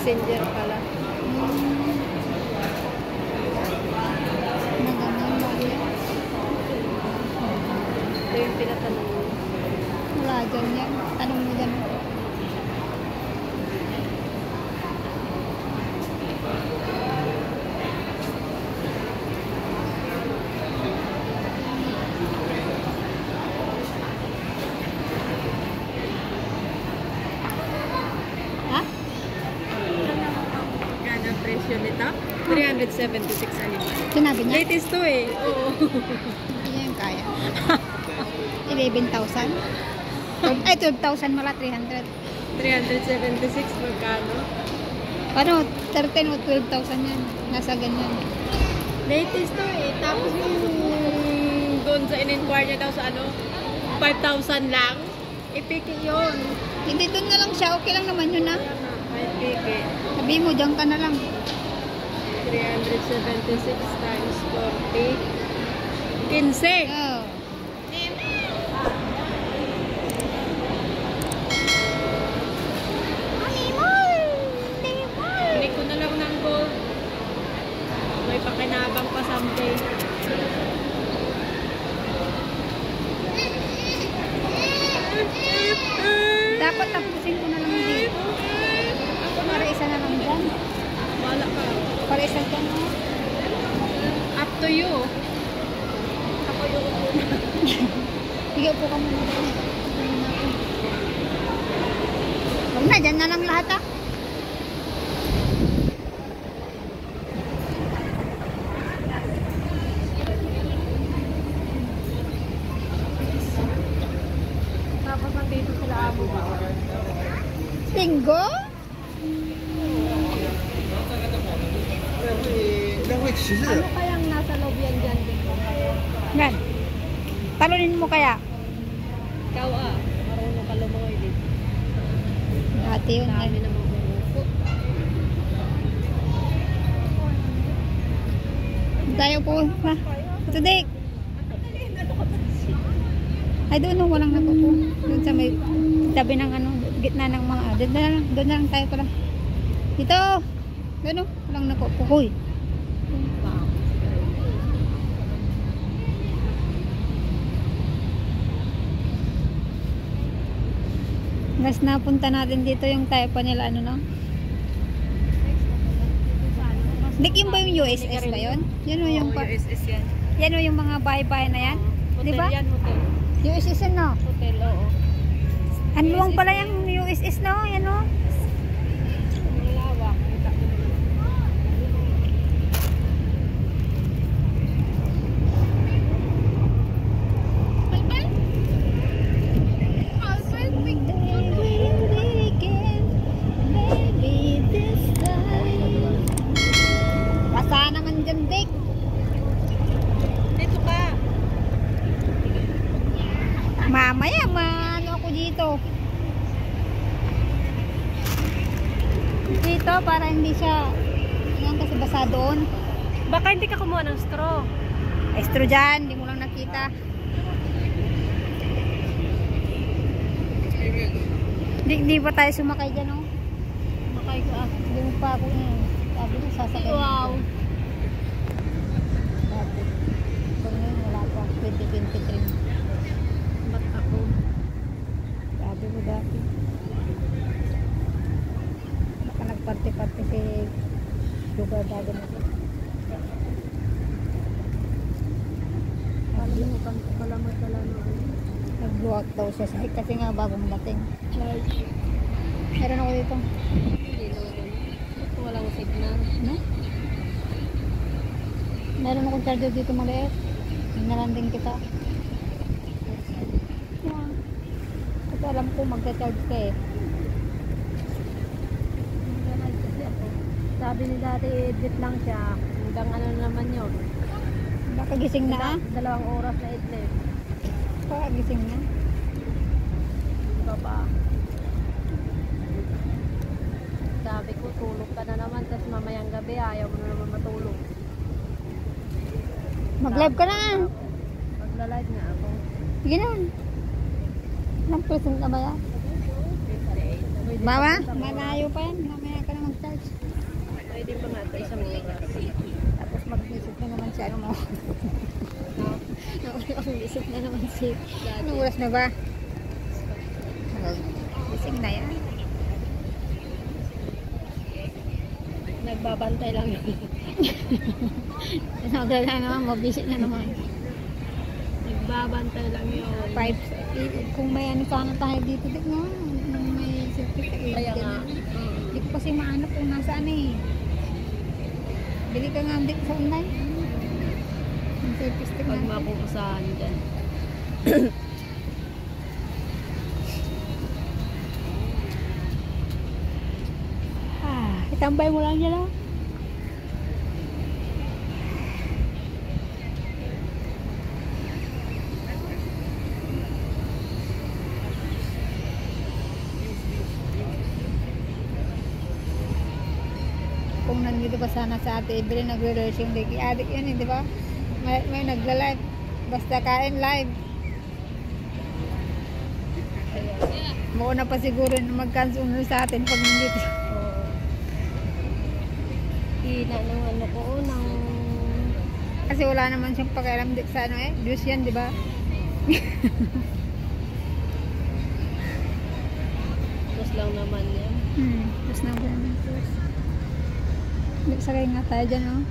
Messenger pala. Naganon ba yan? Ito yung pinatanong mo. Wala dyan yan. Tanong mo dyan. Ha? Magkano ang presyo nito? 376 animal. Sinabi niya? Latest to eh. Oo. Hindi niya yung kaya. 11,000? Ay, 12,000 mala, 300. 376 magkano? Ano, 13 o 12,000 yan. Nasa ganyan. Latest to eh. Tapos yung doon sa in-inquire niya daw sa ano, 5,000 lang. Ipiki yun. Hindi, doon na lang siya. Okay lang naman yun, ha? May piki. Sabi mo, dyan ka na lang. 376 times 40. 15. Oh. Hindi ko na lang ng gold. May pakinabang pa someday. Dapat tapusin ko na lang dito. Para isa na lang dyan. Wala ka. Para isa dyan, ha? Up to you. Ako yung Sige, upo ka muna. Huwag na, dyan na lang lahat, ha? tapos nandito sila amo ba? Linggo? Ano kayang nasa loob yan dyan dito? Yan. Talunin mo kaya? Ikaw marunong ka lumangoy dito. Dati yun. Dami na mga bumuko. Tayo po. Ha? Today. Ay, doon no, walang nakupo. Doon sa may tabi ng ano, gitna ng mga, doon na lang tayo pala. Dito. Doon no, walang nakupo. Hoy. Mas napunta natin dito yung tayo pa nila, ano no? Dik yun ba yung USS ba yun? Yan o yung pa. USS yan. Yan o yung mga bahay-bahay na yan? Hotel Di ba? yan, hotel. USS yan no? Hotel, oo. Ang luwang pala yung USS no? Yan o. Ang lawak. Basa naman dyan, Dick. Dito ka. Mamaya, ano ako dito. Dito, para hindi siya, yan kasi basa doon. Baka hindi ka kumuha ng straw. Estro dyan, hindi mo lang nakita. Di ba tayo sumakay dyan, no? Makay ko Hindi mo pa ako eh. Sabi ko, sasakay. Wow. Dati. So ngayon, wala pa. 2023. Ba't ako? Sabi mo dati. Baka nagparty-party si lugar bago na ito. Kalimutan ko pala magdala na. Nag-blowout daw siya kasi nga bagong dating. Charge. Meron ako dito. Hindi naman. Ito walang signal. No? Meron akong charger dito maliit. Nalanding kita. Yeah. Kasi alam ko magta-charge ka eh. Sabi ni dati edit lang siya. Hanggang ano naman yun. Nakagising na ah. 2 oras na edit. Nakagising na. Iba pa. Sabi ko tulog ka na naman. Tapos mamayang gabi ayaw mo na naman matulog. Mag-live ka na. Magla-live na ako. Sige na. Ilang percent na ba yan? Uy, Bawa? Malayo pa yan. Mamaya ka na mag-charge. Pwede pa nga ito isang oras. Tapos mag-visit na naman si ano mo. Mag-visit na naman si... Anong oras na ba? Gising na yan. Nagbabantay lang yun. Nagdala naman, mag-visit na naman. Nagbabantay lang yun. Kung may ano sana tayo dito, di nga. May certificate. Kaya nga. Hindi ko kasi maanap kung nasaan eh. Bili ka nga dito sa online. Yung certificate Pag natin. mapupusahan dyan. Itambay mo lang yan. Kung nandito pa sana sa ate Evelyn, nagre-reels yung Diki Adik yan eh, di ba? May nagla-live. Basta kain live. Mauna pa siguro na mag-cancel sa atin pag nandito. Hina ng ano ko, ng... Kasi wala naman siyang pakialam sa ano eh. Views yan, di ba? Tapos lang naman yan. Tapos na ba naman views? Sakay nga tayo dyan, oh.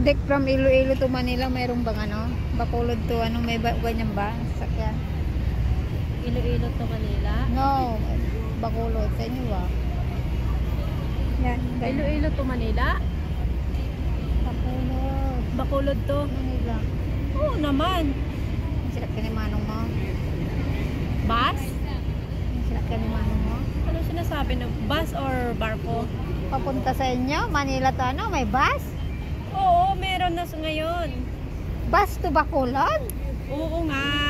Dek from Iloilo to Manila, mayroong bang ano? Bacolod to ano, may ganyan ba? Sakyan. Iloilo to Manila? No, Bacolod. Sa inyo ba? Yan, ganyan. Iloilo to Manila? Bacolod. Bacolod to? Manila. Oo naman. Silap ka ni Manong mo. Bus? Silap ka ni Manong mo. Ano sinasabi na bus or barko? Papunta sa inyo, Manila to ano, may bus? Oo, meron na ngayon. Bus to Bacolod? Oo nga.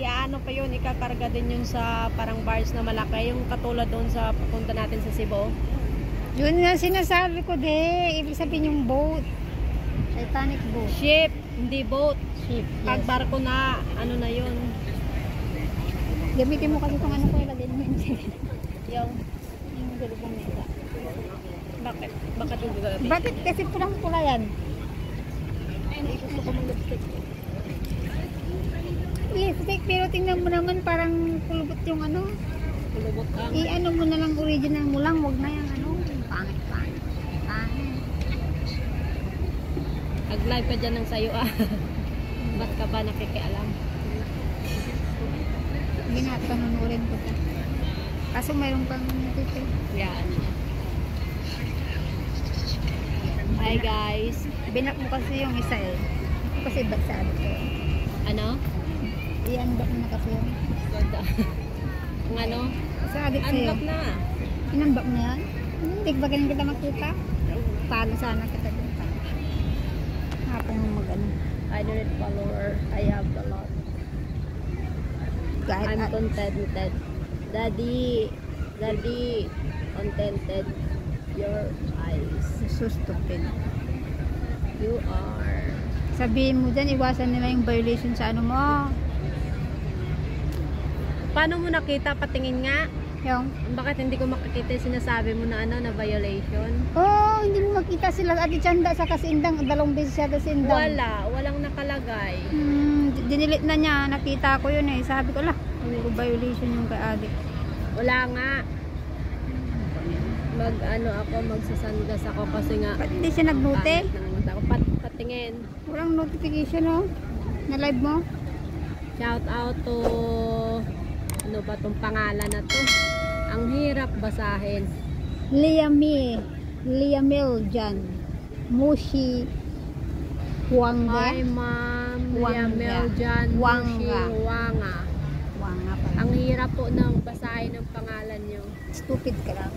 Ano pa yun, ikakarga din yun sa parang bars na malaki. Yung katulad doon sa papunta natin sa Cebu. Yun nga sinasabi ko de. Ibig sabihin yung boat. Titanic boat. Ship, hindi boat. Ship, Pag yes. barko na, ano na yun. Gamitin mo kasi itong ano ko ilagay mo yung Yung, cellphone nila. bakit? Bakit yung gagamit? Bakit kasi pulang-pula yan? Gusto ko ng lipstick. Lipstick, pero tingnan mo naman parang kulubot yung ano. Kulubot lang. I-ano mo na lang original mo lang. Huwag na yung ano. Pangit. Nag-live ka dyan ng sayo ah. Ba't ka ba nakikialam? Hindi na, panunurin ko ta. Kaso mayroon pang dito. Yan. Hi guys. Binak mo kasi yung isa eh. Kasi ba't sa ano ko? Ano? I-unlock mo na kasi yun. Ganda. Ang ano? Sa adik sa'yo. Unlock na. In-unlock na yan? Hindi ba ganun kita makita? Paano sana kita dito? Hapon mo mag-ano. 100 follower. I have a lot. Kahit I'm contented. Daddy, contented. Your eyes. so stupid. You are. Sabihin mo dyan, iwasan nila yung violation sa ano mo. Paano mo nakita? Patingin nga. Yung, Bakit hindi ko makikita yung sinasabi mo na ano, na violation? oh, hindi mo makita sila Ate Chanda sa kasindang. 2 beses siya sa sindang. Walang nakalagay. Dinilit na niya, nakita ko yun eh. Sabi ko, hindi ko violation yung kay Adik. Wala nga. Magsasandas ako kasi nga Ba't hindi siya nag-note? pangit ng mata ko. Patingin. Walang notification oh. Na live mo. Shout out to ano ba tong pangalan na to? Ang hirap basahin. Liamil Jan. Mushi Wanga. Hi ma'am. Wanga. Meljan Wanga. Wanga. Wanga pala. Ang hirap po ng basahin ng pangalan nyo. Stupid ka lang.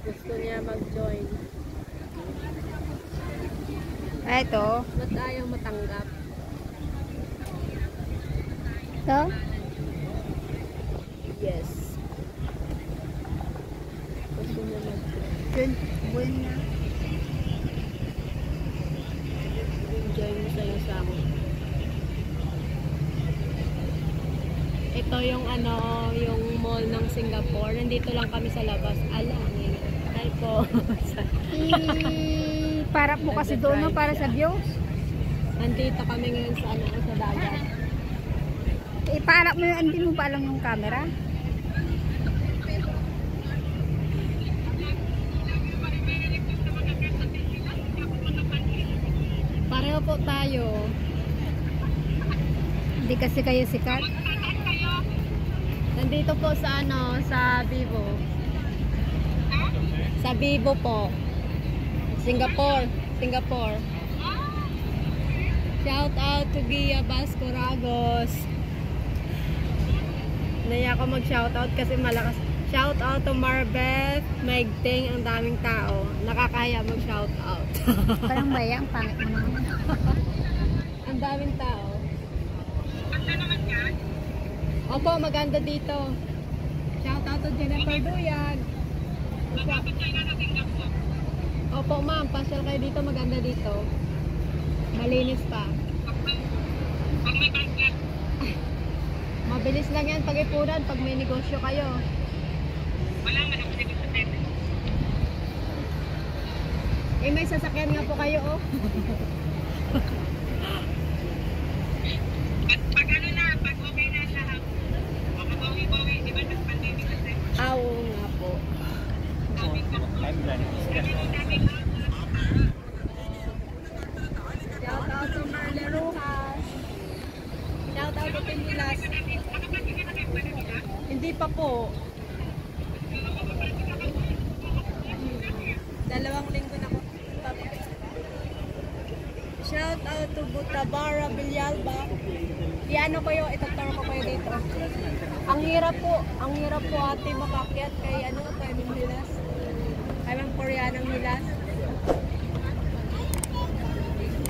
Gusto niya mag-join. Ito. Ba't ayaw matanggap? Ito. Yes. Gusto niya mag-join. Yun. Buwan na. Join mo sa iyo sa akin. Ito yung ano, yung mall ng Singapore. Nandito lang kami sa labas. Alangin. Ay po. Para po kasi doon, no? Para sa views. Nandito kami ngayon sa ano, sa dagat. Para mo yun, hindi mo pa alam yung camera. Pareho po tayo. Hindi kasi kayo sikat. Nandito po sa ano, sa Vivo. Sa Vivo po. Singapore. Singapore. Shout out to Gia Bascoragos. Naya ako mag-shout out kasi malakas. Shout out to Marbeth, Maigting, ang daming tao. Nakakahiya mag-shout out. Parang bayang, pangit mo naman. Ang daming tao. Opo, maganda dito. Shout out to Jennifer Duyag. Opo ma'am, pasyal kayo dito, maganda dito. Malinis pa. Mabilis lang yan pag-ipunan pag may negosyo kayo. Wala man ako negosyo tayo. Eh may sasakyan nga po kayo oh. Pag ano na, pag okay na lahat. Makabawi-bawi, di ba nag-pandemic kasi? Oo nga po. Shout out to Marle Rojas. Shout out to Pinilas. Hindi pa po. 2 linggo na ko. Shout out to Butabara Villalba. Iano ko yung itataro ko kayo dito. Ang hirap po ate makakyat kay ano, kay Milas. Kay mga Koreanong Milas.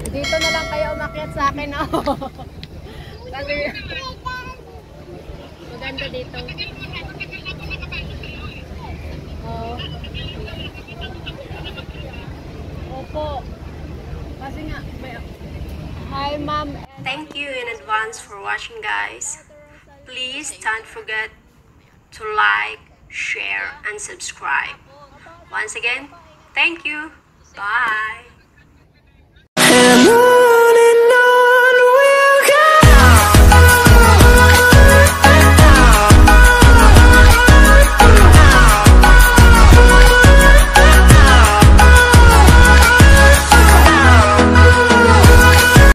Dito na lang kayo umakyat sa akin oh. Kasi maganda dito. Oh. Opo. Kasi nga, hi ma'am. Thank you in advance for watching, guys. Please don't forget to like, share, and subscribe. Once again, thank you. Bye.